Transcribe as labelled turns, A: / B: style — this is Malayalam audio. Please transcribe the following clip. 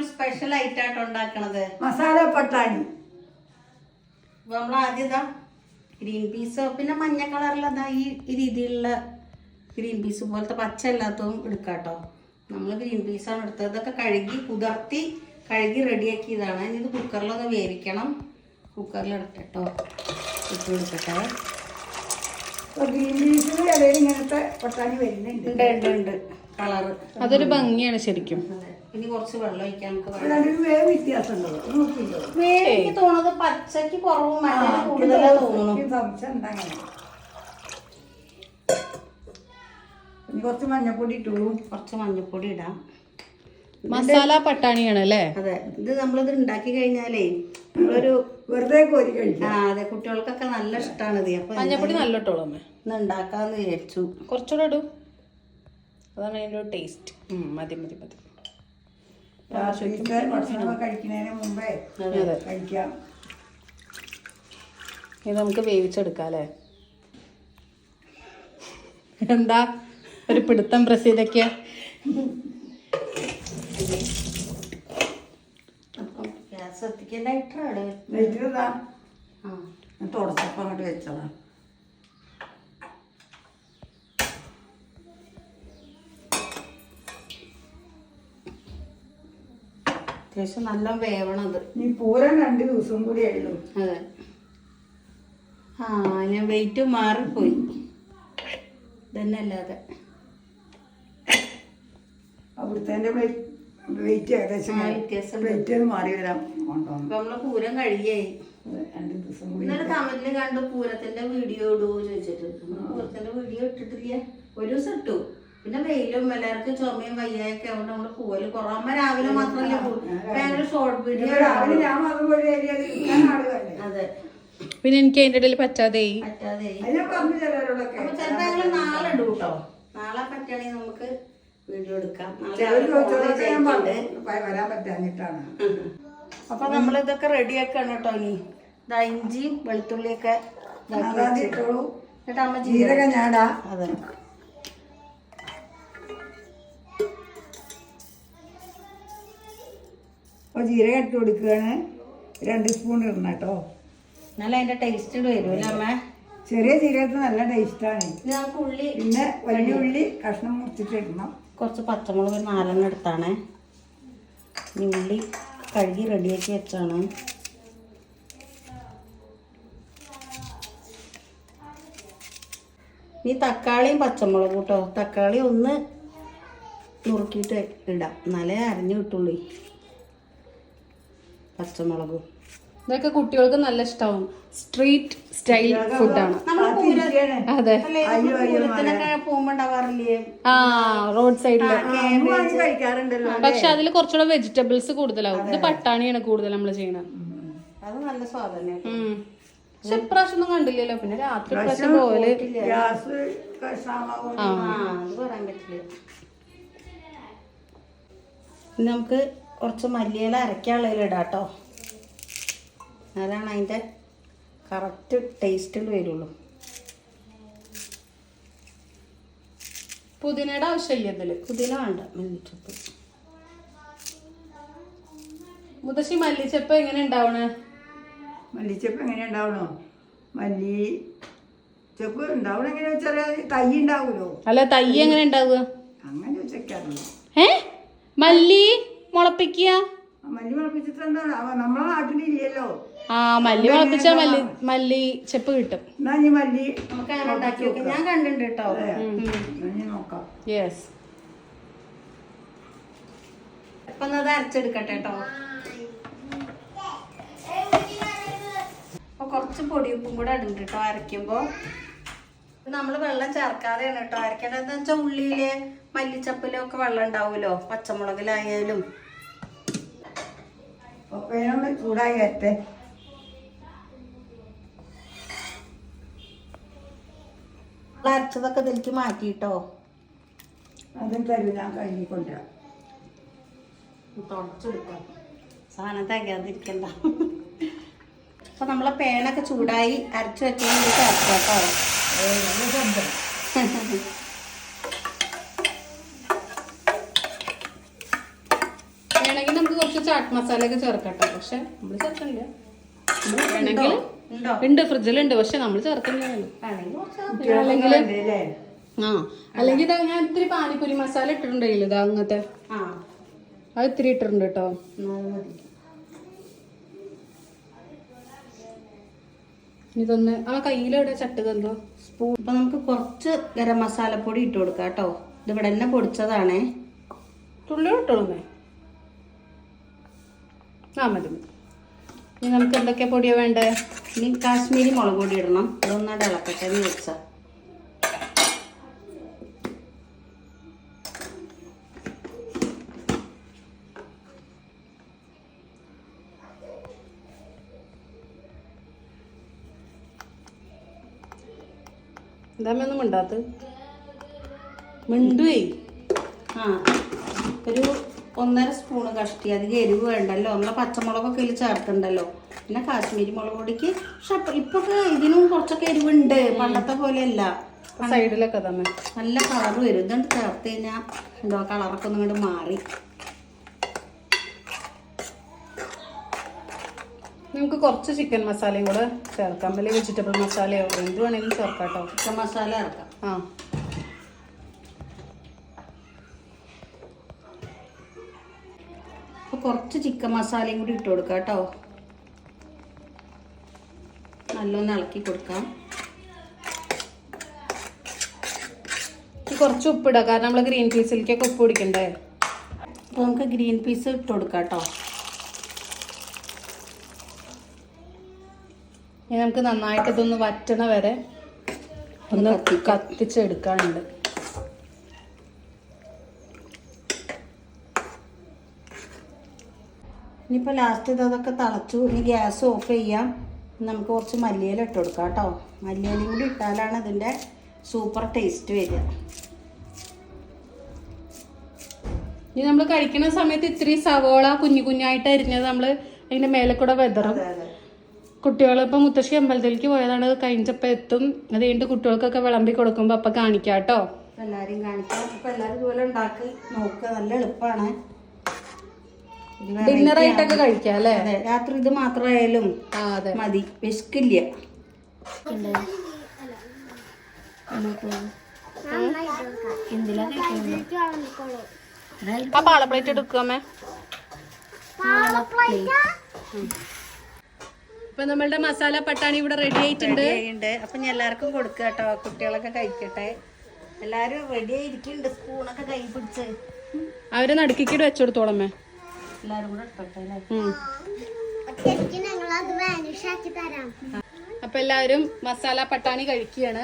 A: നമ്മളൊരു സ്പെഷ്യൽ ഐറ്റായിട്ട് ഉണ്ടാക്കണത്
B: മസാല പട്ടാണി.
A: നമ്മൾ ആദ്യം ഇതാ ഗ്രീൻ പീസ്, പിന്നെ മഞ്ഞ കളറിലതാ ഈ രീതിയിലുള്ള ഗ്രീൻ പീസ് പോലത്തെ പച്ച എല്ലാത്തതും എടുക്കാട്ടോ. നമ്മൾ ഗ്രീൻ പീസാണ് എടുത്തത്. ഇതൊക്കെ കഴുകി കുതിർത്തി കഴുകി റെഡിയാക്കിയതാണ്. ഇനി ഇത് കുക്കറിലൊന്ന് വേവിക്കണം. കുക്കറിലിടട്ടോ, ഇട്ട് കൊടുക്കട്ടെ.
B: ഗ്രീൻ പീസിന് ഇടയിൽ ഇങ്ങനത്തെ പട്ടാണി വരുന്നുണ്ട്.
A: ഉണ്ട് ഉണ്ട് കളറ്.
C: അതൊരു ഭംഗിയാണ് ശരിക്കും.
A: അതെ. ഇനി കുറച്ച് വെള്ളം ഒഴിക്കാൻ നമുക്ക്
B: വേവ് വ്യത്യാസമുണ്ടോ നോക്കില്ലോ?
A: വേവിക്ക് തോന്നുന്നത് പച്ചക്ക് കുറവും മഞ്ഞൾ കൂടുതലാ തോന്നുന്നു.
B: സംശയം ഉണ്ടങ്ങനെ. ഇനി കുറച്ച് മഞ്ഞപ്പൊടി ഇട്ടു.
A: കുറച്ച് മഞ്ഞപ്പൊടി ഇടാം.
C: മസാല പട്ടാണിയാണ് അല്ലേ?
A: അതെ. ഇത് നമ്മളിത് ഉണ്ടാക്കി കഴിഞ്ഞാലേ നമ്മളൊരു
B: വെറുതെ കോരി കഴിക്കാം.
A: അതെ, കുട്ടികൾക്കൊക്കെ നല്ല ഇഷ്ടമാണ് ഇത്. അപ്പൊ
C: മഞ്ഞപ്പൊടി നല്ല ഇട്ടോളൂ അമ്മ.
A: ഇന്ന് ഉണ്ടാക്കാന്ന് വിചാരിച്ചു.
C: കുറച്ചുകൂടെ ഇടൂ, അതാണ് അതിൻ്റെ ഒരു ടേസ്റ്റ്. മതി മതി മതി.
B: ഭക്ഷണം കഴിക്കുന്നതിന് മുമ്പേ കഴിക്കാം.
C: ഇത് നമുക്ക് വേവിച്ചെടുക്കാം അല്ലേ? എന്താ ഒരു പിടുത്തം പ്രസീതയ്ക്ക്?
A: ഗ്യാസ് എത്തിക്കണ്ടായിട്ടാണ്
B: തുടച്ചപ്പം അങ്ങോട്ട് വെച്ചതാ.
A: അത്യാവശ്യം നല്ല വേവണത്.
B: നീ പൂരം 2 ദിവസം കൂടി ഉള്ളൂ.
A: അതെ. ഞാൻ വെയിറ്റ് മാറിപ്പോയി. ഇതന്നെ അല്ലാതെ
B: അവിടുത്തെ വെയിറ്റ് ഏകദേശം വെയിറ്റ് മാറി വരാം.
A: അപ്പൊ നമ്മള് പൂരം കഴിയായി.
B: 2 ദിവസം കൂടി.
A: ഇന്നലെ കമന്റില് കണ്ടു പൂരത്തിന്റെ വീഡിയോ ഇടുവോ ചോദിച്ചിട്ട്. പൂരത്തിന്റെ വീഡിയോ ഇട്ടിട്ടില്ല. ഒരു ദിവസം ഇട്ടു. പിന്നെ വെയിലും എല്ലാവർക്കും ചുമയും വയ്യായൊക്കെ ആവുകൊണ്ട് നമ്മള് പോവല് കുറവമ്മ രാവിലെ മാത്രമല്ലേ ഭയങ്കര ഷോർട്ട് വീഡിയോ. അതെ.
C: പിന്നെ എനിക്ക് അതിൻ്റെ ഇടയിൽ പറ്റാതെ
A: പറ്റാതെ അപ്പൊ ചിലപ്പോ ഞങ്ങള് നാളെ ഇടും കേട്ടോ. നാളെ പറ്റുകയാണെങ്കിൽ നമുക്ക് വീഡിയോ എടുക്കാം.
B: വരാൻ പറ്റാഞ്ഞിട്ടാണ്.
A: അപ്പൊ നമ്മളിതൊക്കെ റെഡിയാക്കാണ് കേട്ടോ. ഇനി ഇതാ ഇഞ്ചിയും വെളുത്തുള്ളിയൊക്കെ എന്നിട്ട് അമ്മ
B: ജീരകം ഞാടാ.
A: അതെ.
B: അപ്പോൾ ജീരകം ഇട്ട് കൊടുക്കുകയാണ്. 2 സ്പൂൺ ഇടണം കേട്ടോ.
A: എന്നാലും അതിന്റെ ടേസ്റ്റ് വരുമല്ലോ അമ്മ.
B: ചെറിയ ജീരകത്തിന് നല്ല ടേസ്റ്റാണ്.
A: നമുക്ക് ഉള്ളി,
B: പിന്നെ വലിയ ഉള്ളി കഷ്ണം മുറിച്ചിട്ട് ഇടണം.
A: കുറച്ച് പച്ചമുളക് 4 എടുത്താണ്. ഈ ഉള്ളി കഴുകി റെഡിയാക്കി വെച്ചാണ്. ഈ തക്കാളിയും പച്ചമുളകും കേട്ടോ. തക്കാളി ഒന്ന് നുറുക്കിയിട്ട് ഇടാം, എന്നാലേ അരിഞ്ഞു കിട്ടുള്ളൂ. പച്ചമുളകും
C: ഇതൊക്കെ കുട്ടികൾക്ക് നല്ല ഇഷ്ടമാവും. സ്ട്രീറ്റ് സ്റ്റൈൽ ഫുഡാണ്. അതെ.
A: പൂരത്തിനൊക്കെ പോകുമ്പോ ഉണ്ടാവാറില്ലേ
C: റോഡ് സൈഡില്.
B: കഴിക്കാറുണ്ടല്ലോ.
C: പക്ഷെ അതിൽ കുറച്ചുകൂടെ വെജിറ്റബിൾസ് കൂടുതലാവും. ഇത് പട്ടാണിയാണ് കൂടുതൽ നമ്മൾ ചെയ്യണത്.
A: അത് നല്ല സ്വാദന്നെ.
C: പക്ഷെ ഇപ്രാവശ്യം ഒന്നും കണ്ടില്ലല്ലോ. പിന്നെ രാത്രി പ്രാവശ്യം പോലെ
B: ഗ്യാസ്
A: അത് പറയാൻ പറ്റില്ല. ഇനി നമുക്ക് കുറച്ച് മല്ലിയില അരക്കാനുള്ളതിൽ ഇടാട്ടോ. അതാണ് അതിൻ്റെ കറക്റ്റ് ടേസ്റ്റിൽ വരുള്ളൂ.
C: പുതിനയുടെ ആവശ്യമില്ല ഇതില്.
A: പുതിന വേണ്ട, മല്ലിച്ചപ്പ്.
C: മുത്തശ്ശി മല്ലിച്ചപ്പ് എങ്ങനെ ഉണ്ടാവണേ?
B: മല്ലിച്ചപ്പ് എങ്ങനെ ഉണ്ടാവണോ? മല്ലിച്ചപ്പ് ഉണ്ടാവണം എങ്ങനെ വെച്ചാൽ തൈ ഉണ്ടാവുമല്ലോ.
C: അല്ല, തൈ എങ്ങനെ ഉണ്ടാവുക?
B: അങ്ങനെ വെച്ചേക്കാറില്ല.
C: മല്ലി മുളപ്പിക്കുക.
B: മല്ലി മുളപ്പിച്ചിട്ട് എന്താണ് നമ്മളെ നാട്ടിലില്ലല്ലോ.
C: മല്ലി മുളപ്പിച്ചാൽ മല്ലി ചെപ്പ് കിട്ടും.
B: എന്നാ ഈ മല്ലി
A: നമുക്ക് അങ്ങനെ ഉണ്ടാക്കി വെക്കാം. ഞാൻ കണ്ടിട്ടുണ്ട് കേട്ടോ.
B: നോക്കാം.
C: യെസ്.
A: അപ്പൊ അത് അരച്ചെടുക്കട്ടെ കേട്ടോ. അപ്പൊ കുറച്ച് പൊടിയുപ്പും കൂടെ ഇടുന്നുണ്ട് കേട്ടോ അരയ്ക്കുമ്പോ. നമ്മള് വെള്ളം ചേർക്കാതെയാണ് കേട്ടോ അരക്കേണ്ടത്. എന്താ വെച്ചാൽ ഉള്ളിയില് മല്ലിച്ചപ്പിലും ഒക്കെ വെള്ളം ഉണ്ടാവുമല്ലോ, പച്ചമുളകിലായാലും.
B: ചൂടായി വരട്ടെ.
A: അരച്ചതൊക്കെ ഇതിലേക്ക് മാറ്റിട്ടോ.
B: അതും തരൂ, ഞാൻ കഴുകിക്കൊണ്ടുവരാം.
A: തുടച്ചെടുക്കാം, സാധനം തികയാതിരിക്കണ്ട. അപ്പൊ നമ്മളെ പേനൊക്കെ ചൂടായി അരച്ചു വെച്ചതിന് ചേർക്കാട്ടോ.
C: വേണമെങ്കിൽ നമുക്ക് കുറച്ച് ചാട്ട് മസാല ഒക്കെ ചേർക്കട്ടെ, പക്ഷെ നമ്മൾ ചേർക്കണില്ല. വേണമെങ്കിൽ
A: ഉണ്ടോ?
C: ഉണ്ട്, ഫ്രിഡ്ജിലുണ്ട്, പക്ഷെ നമ്മൾ ചേർക്കണില്ല.
A: വേണമെങ്കിൽ
C: അല്ലെങ്കിൽ
B: അല്ലേ
C: ആ അല്ലെങ്കിൽ ഇതാ ഞാൻ ഇത്തിരി പാനിപ്പൂരി മസാല ഇട്ടിട്ടുണ്ടെങ്കിൽ ഇതാ അങ്ങനത്തെ
A: ആ
C: അത് ഇത്തിരി ഇട്ടിട്ടുണ്ട് കേട്ടോ.
A: അത് മതി.
C: ഇതൊന്ന് ആ കയ്യിലെവിടെ ചട്ടുകന്തോ
A: സ്പൂൺ. ഇപ്പൊ നമുക്ക് കുറച്ച് ഗരം മസാലപ്പൊടി ഇട്ട് കൊടുക്കാം കേട്ടോ. ഇത് ഇവിടെ തന്നെ പൊടിച്ചതാണേ.
C: തുള്ളി ഇട്ടോളൂന്നേ. ആ മതി മതി. ഇനി നമുക്ക് എന്തൊക്കെയാ പൊടിയാ വേണ്ടേ?
A: ഇനി കാശ്മീരി മുളക് പൊടി ഇടണം. അതൊന്നാണ്ട് ഇളക്കട്ടെ എന്ന് വെച്ചാ.
C: എന്താമൊന്നും മിണ്ടാത്ത മിണ്ടുവേ.
A: ആ ഒരു 1.5 സ്പൂണ് കഷ്ടി. അധികം എരിവ് വേണ്ടല്ലോ, നമ്മളെ പച്ചമുളകൊക്കെ ഇതിൽ ചേർത്തുണ്ടല്ലോ. പിന്നെ കാശ്മീരി മുളക് പൊടിക്ക് പക്ഷെ ഇപ്പൊക്കെ ഇതിനും കുറച്ചൊക്കെ എരിവുണ്ട്, പണ്ടത്തെ പോലെയല്ല.
C: സൈഡിലൊക്കെ തന്നെ
A: നല്ല കളർ വരും. ഇതുകൊണ്ട് ചേർത്ത് കഴിഞ്ഞാൽ എന്തോ കളറൊക്കെ ഒന്നും ഇങ്ങോട്ട് മാറി.
C: നമുക്ക് കുറച്ച് ചിക്കൻ മസാലയും കൂടെ ചേർക്കാം, അല്ലെങ്കിൽ വെജിറ്റബിൾ മസാലയോ എന്ത് വേണമെങ്കിലും ചേർക്കാം കേട്ടോ.
A: ചിക്കൻ മസാല ഇറക്കാം.
C: ആ
A: അപ്പോൾ കുറച്ച് ചിക്കൻ മസാലയും കൂടി ഇട്ട് കൊടുക്കാം കേട്ടോ. നല്ലൊന്ന് ഇളക്കി കൊടുക്കാം.
C: കുറച്ച് ഉപ്പിടാം, കാരണം നമ്മൾ ഗ്രീൻ പീസിലേക്കൊക്കെ ഉപ്പ് പിടിക്കണ്ടേ.
A: അപ്പോൾ നമുക്ക് ഗ്രീൻ പീസ് ഇട്ട് കൊടുക്കാം കേട്ടോ.
C: ഇനി നമുക്ക് നന്നായിട്ട് ഇതൊന്ന് വറ്റണ വരെ ഒന്ന് കത്തിച്ചെടുക്കാനുണ്ട്.
A: ഇനിയിപ്പോൾ ലാസ്റ്റ് ഇതൊക്കെ തിളച്ചു. ഇനി ഗ്യാസ് ഓഫ് ചെയ്യാം. നമുക്ക് കുറച്ച് മല്ലിയില ഇട്ട് കൊടുക്കാം കേട്ടോ. മല്ലിയിലയും കൂടി ഇട്ടാലാണ് അതിൻ്റെ സൂപ്പർ ടേസ്റ്റ് വരിക.
C: ഇനി നമ്മൾ കഴിക്കുന്ന സമയത്ത് ഇത്തിരി സവോള കുഞ്ഞു കുഞ്ഞായിട്ട് അരിഞ്ഞത് നമ്മൾ അതിൻ്റെ മേലെ കൂടെ വെതറും. കുട്ടികൾ ഇപ്പം മുത്തശ്ശി അമ്പലത്തിലേക്ക് പോയതാണ്, കഴിഞ്ഞപ്പോൾ എത്തും. അത് കഴിഞ്ഞിട്ട് കുട്ടികൾക്കൊക്കെ വിളമ്പി കൊടുക്കുമ്പോൾ അപ്പം കാണിക്കാം കേട്ടോ.
A: എല്ലാവരെയും കാണിക്കാം. അപ്പം എല്ലാവരും ഇതുപോലെ ഉണ്ടാക്കി നോക്കുക, നല്ല എളുപ്പമാണ്.
C: ഡിന്നറായിട്ടൊക്കെ കഴിക്കാം അല്ലേ?
A: അതെ, രാത്രി ഇത് മാത്രമായാലും
C: അതെ
A: മതി, വിശക്കില്ല.
C: ആ പാള പ്ലേറ്റ് എടുക്കാമേ. ഇപ്പൊ നമ്മളുടെ മസാല പട്ടാണി ഇവിടെ റെഡി ആയിട്ടുണ്ട്.
A: അപ്പൊ ഞാൻ എല്ലാവർക്കും കൊടുക്കുക കേട്ടോ. കുട്ടികളൊക്കെ കഴിക്കട്ടെ. എല്ലാരും റെഡി ആയിരിക്കുന്നുണ്ട്, സ്പൂണൊക്കെ കൈ പിടിച്ച്.
C: അവര് നടുക്കിട്ട് വെച്ചെടുത്തോളമേ.
A: എല്ലാരും കൂടെ എടുത്തോട്ടെ അല്ലേ?
C: അപ്പൊ എല്ലാവരും മസാല പട്ടാണി കഴിക്കുകയാണ്.